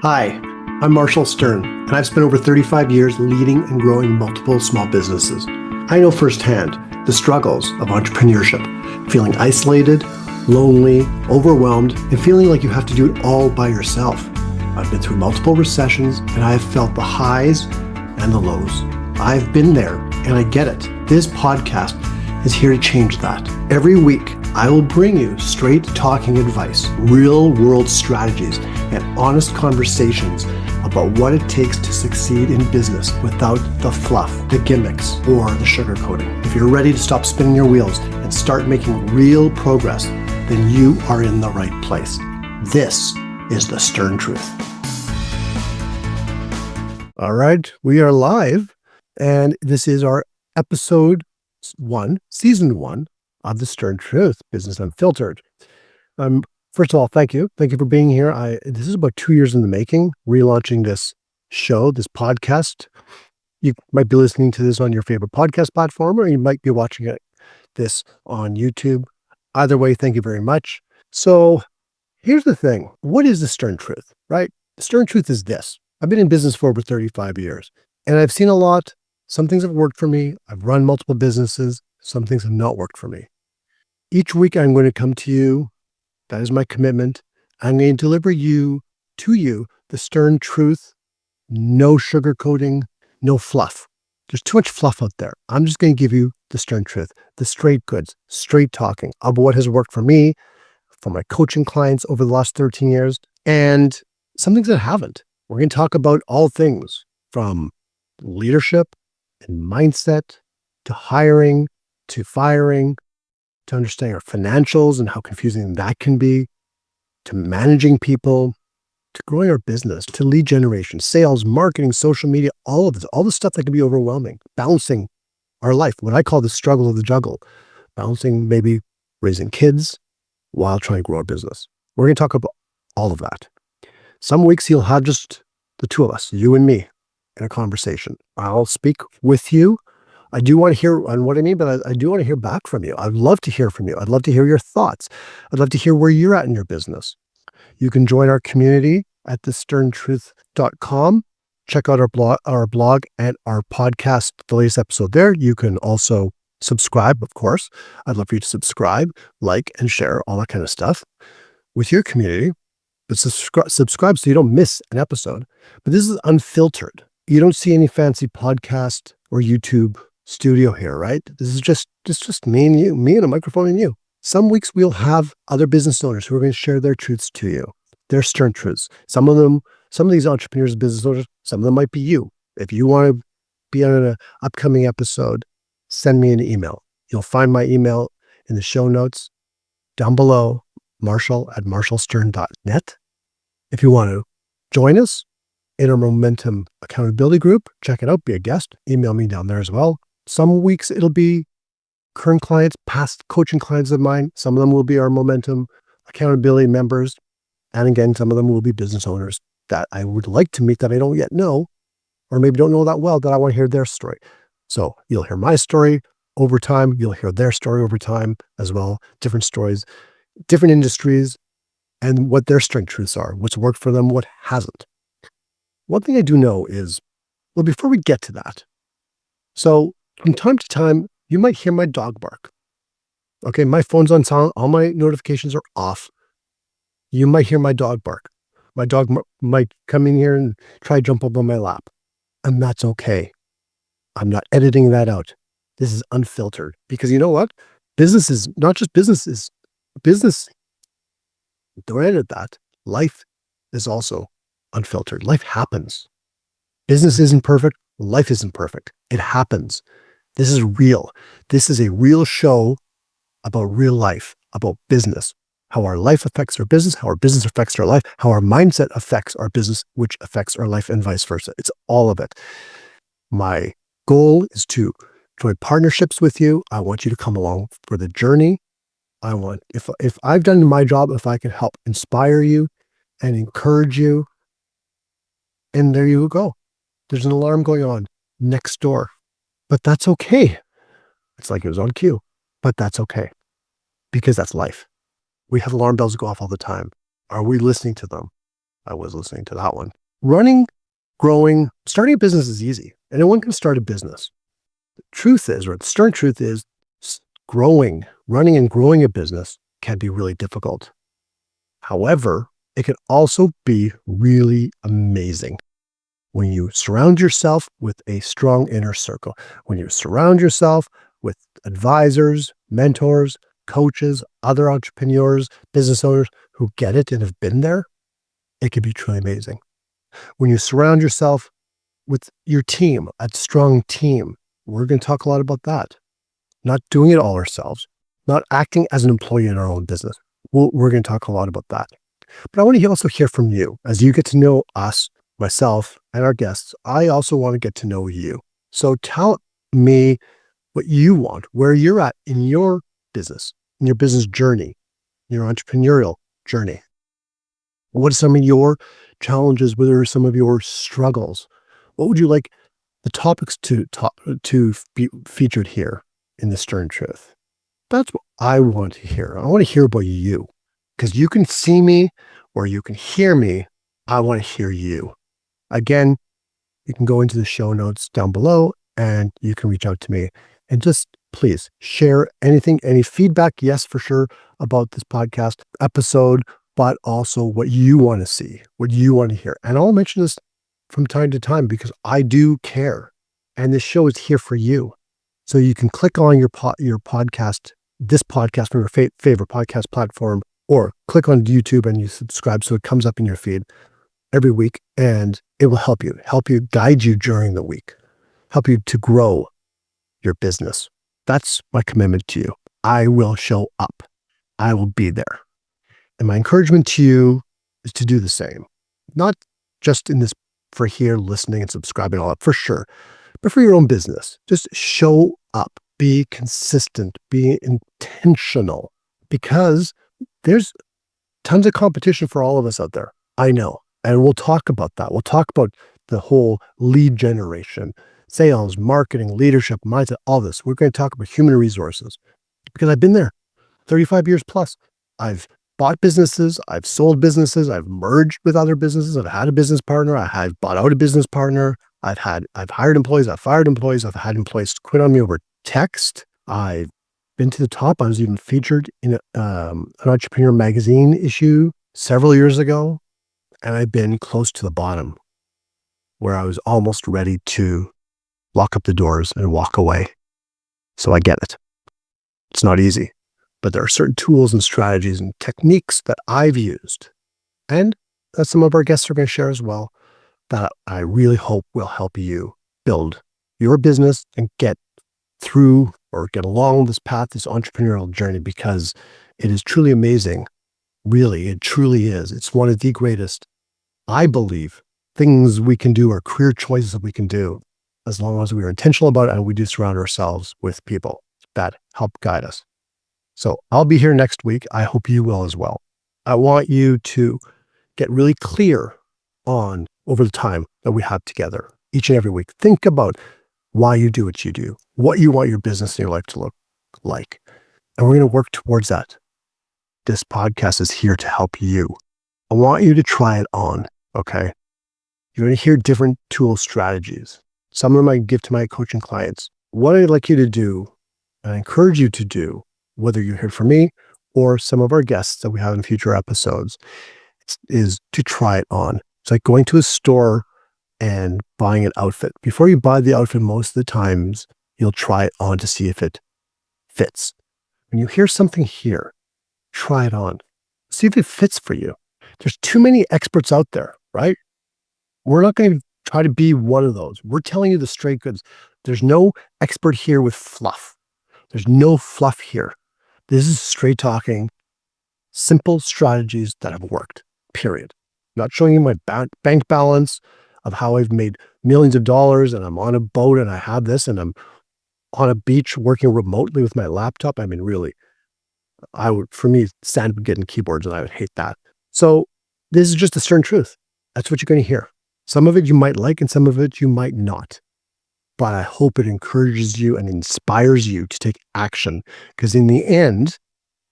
Hi, I'm Marshall Stern, and I've spent over 35 years leading and growing multiple small businesses. I know firsthand the struggles of entrepreneurship, feeling isolated, lonely, overwhelmed, and feeling like you have to do it all by yourself. I've been through multiple recessions, and I have felt the highs and the lows. I've been there, and I get it. This podcast is here to change that. Every week, I will bring you straight talking advice, real world strategies, and honest conversations about what it takes to succeed in business without the fluff, the gimmicks, or the sugarcoating. If you're ready to stop spinning your wheels and start making real progress, then you are in the right place. This is the Stern Truth. All right, we are live, and this is our episode 1, season 1 of the Stern Truth Business Unfiltered. First of all, thank you. Thank you for being here. This is about 2 years in the making, relaunching this show, this podcast. You might be listening to this on your favorite podcast platform, or you might be watching this on YouTube. Either way, thank you very much. So here's the thing. What is the Stern Truth, right? The Stern Truth is this. I've been in business for over 35 years, and I've seen a lot. Some things have worked for me. I've run multiple businesses. Some things have not worked for me. Each week, I'm going to come to you. That is my commitment. I'm going to deliver to you the Stern Truth, no sugarcoating, no fluff. There's too much fluff out there. I'm just going to give you the Stern Truth, the straight goods, straight talking of what has worked for me, for my coaching clients over the last 13 years, and some things that haven't. We're going to talk about all things from leadership and mindset to hiring, to firing, to understanding our financials and how confusing that can be, to managing people, to growing our business, to lead generation, sales, marketing, social media, all of this, all the stuff that can be overwhelming, balancing our life, what I call the struggle of the juggle, balancing maybe raising kids while trying to grow our business. We're going to talk about all of that. Some weeks you'll have just the two of us, you and me, in a conversation. I'll speak with you. I do want to hear on what I mean, but I do want to hear back from you. I'd love to hear from you. I'd love to hear your thoughts. I'd love to hear where you're at in your business. You can join our community at thesterntruth.com. Check out our blog and our podcast, the latest episode there. You can also subscribe, of course. I'd love for you to subscribe, like, and share all that kind of stuff with your community. But subscribe so you don't miss an episode. But this is unfiltered. You don't see any fancy podcast or YouTube studio here, right? This is just me and you, me and a microphone and you. Some weeks we'll have other business owners who are going to share their truths to you, their Stern Truths. Some of these entrepreneurs, business owners, some of them might be you. If you want to be on an upcoming episode, send me an email. You'll find my email in the show notes down below, marshall@marshallstern.net. If you want to join us in our Momentum Accountability Group, check it out, be a guest, email me down there as well. Some weeks it'll be current clients, past coaching clients of mine. Some of them will be our Momentum Accountability members. And again, some of them will be business owners that I would like to meet that I don't yet know, or maybe don't know that well, that I want to hear their story. So you'll hear my story over time. You'll hear their story over time as well. Different stories, different industries, and what their strength truths are, what's worked for them, what hasn't. One thing I do know is, well, before we get to that, so from time to time, you might hear my dog bark. Okay, my phone's on silent. All my notifications are off. You might hear my dog bark. My dog might come in here and try to jump up on my lap. And that's okay. I'm not editing that out. This is unfiltered. Because you know what? Business is not just business. Don't edit that. Life is also unfiltered. Life happens. Business isn't perfect. Life isn't perfect. It happens. This is real. This is a real show about real life, about business, how our life affects our business, how our business affects our life, how our mindset affects our business, which affects our life, and vice versa. It's all of it. My goal is to join partnerships with you. I want you to come along for the journey. I want, if I've done my job, if I can help inspire you and encourage you, and there you go. There's an alarm going on next door. But that's okay. It's like it was on cue, but that's okay. Because that's life. We have alarm bells go off all the time. Are we listening to them? I was listening to that one. Running, growing, starting a business is easy. Anyone can start a business. The truth is, or the stern truth is, running and growing a business can be really difficult. However, it can also be really amazing when you surround yourself with a strong inner circle, when you surround yourself with advisors, mentors, coaches, other entrepreneurs, business owners who get it and have been there, it can be truly amazing. When you surround yourself with your team, a strong team, we're going to talk a lot about that. Not doing it all ourselves, not acting as an employee in our own business. We're going to talk a lot about that. But I want to also hear from you. As you get to know us, myself, and our guests, I also want to get to know you. So tell me what you want, where you're at in your business journey, your entrepreneurial journey. What are some of your challenges? What are some of your struggles? What would you like the topics to be featured here in the Stern Truth? That's what I want to hear. I want to hear about you, because you can see me or you can hear me. I want to hear you. Again, you can go into the show notes down below and you can reach out to me and just please share anything, any feedback, yes, for sure, about this podcast episode, but also what you want to see, what you want to hear. And I'll mention this from time to time because I do care. And this show is here for you. So you can click on your podcast, this podcast from your favorite podcast platform, or click on YouTube and you subscribe so it comes up in your feed every week, and it will help you guide you during the week, help you to grow your business. That's my commitment to you. I will show up. I will be there. And my encouragement to you is to do the same. Not just in this for here, listening and subscribing all up, for sure, but for your own business. Just show up, be consistent, be intentional, because there's tons of competition for all of us out there. I know. And we'll talk about that. We'll talk about the whole lead generation, sales, marketing, leadership, mindset, all this. We're going to talk about human resources because I've been there 35 years plus. I've bought businesses. I've sold businesses. I've merged with other businesses. I've had a business partner. I've bought out a business partner. I've hired employees. I've fired employees. I've had employees quit on me over text. I've been to the top. I was even featured in an Entrepreneur magazine issue several years ago. And I've been close to the bottom where I was almost ready to lock up the doors and walk away. So I get it. It's not easy, but there are certain tools and strategies and techniques that I've used, and that some of our guests are going to share as well, that I really hope will help you build your business and get through or get along this path, this entrepreneurial journey, because it is truly amazing. Really, it truly is. It's one of the greatest, I believe, things we can do, or career choices that we can do, as long as we are intentional about it and we do surround ourselves with people that help guide us. So I'll be here next week. I hope you will as well. I want you to get really clear on, over the time that we have together each and every week, think about why you do what you do, what you want your business and your life to look like. And we're going to work towards that. This podcast is here to help you. I want you to try it on, okay? You're going to hear different tool strategies. Some of them I give to my coaching clients. What I'd like you to do, and I encourage you to do, whether you hear from me or some of our guests that we have in future episodes, is to try it on. It's like going to a store and buying an outfit. Before you buy the outfit, most of the times, you'll try it on to see if it fits. When you hear something here, try it on. See if it fits for you. There's too many experts out there, right? We're not going to try to be one of those. We're telling you the straight goods. There's no expert here with fluff. There's no fluff here. This is straight talking, simple strategies that have worked, period. Not showing you my bank balance of how I've made millions of dollars and I'm on a boat and I have this and I'm on a beach working remotely with my laptop. I mean, really, for me, sand would get in keyboards and I would hate that. So this is just the stern truth. That's what you're going to hear. Some of it you might like and some of it you might not. But I hope it encourages you and inspires you to take action, because in the end,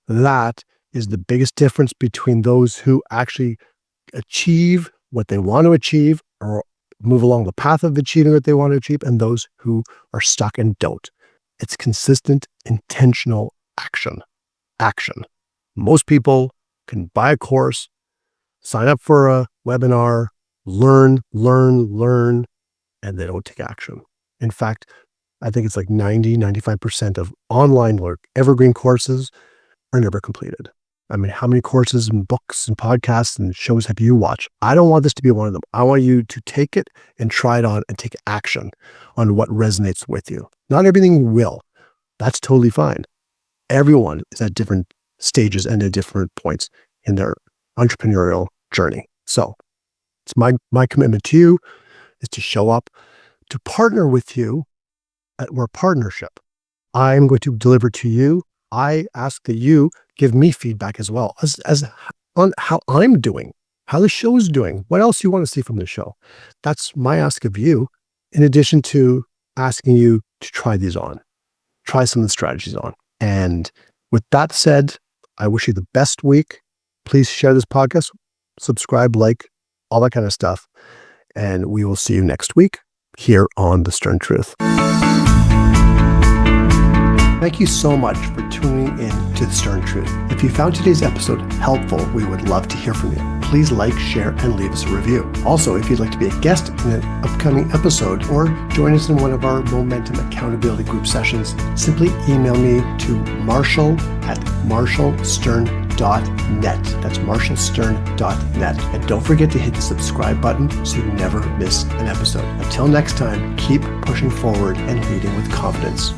that is the biggest difference between those who actually achieve what they want to achieve or move along the path of achieving what they want to achieve, and those who are stuck and don't. It's consistent, intentional action. Action. Most people can buy a course, sign up for a webinar, learn, and they don't take action. In fact, I think it's like 95% of online or evergreen courses are never completed. I mean, how many courses and books and podcasts and shows have you watched? I don't want this to be one of them. I want you to take it and try it on and take action on what resonates with you. Not everything will. That's totally fine. Everyone is at different stages and at different points in their entrepreneurial journey. So it's my commitment to you is to show up, to partner with you. We're a partnership. I'm going to deliver to you. I ask that you give me feedback as well as on how I'm doing, how the show's doing, what else you want to see from the show. That's my ask of you, in addition to asking you to try these on, try some of the strategies on. And with that said, I wish you the best week. Please share this podcast, subscribe, like, all that kind of stuff. And we will see you next week here on The Stern Truth. Thank you so much for tuning in to The Stern Truth. If you found today's episode helpful, we would love to hear from you. Please like, share, and leave us a review. Also, if you'd like to be a guest in an upcoming episode or join us in one of our Momentum Accountability Group sessions, simply email me to marshall@marshallstern.net. That's marshallstern.net. And don't forget to hit the subscribe button so you never miss an episode. Until next time, keep pushing forward and leading with confidence.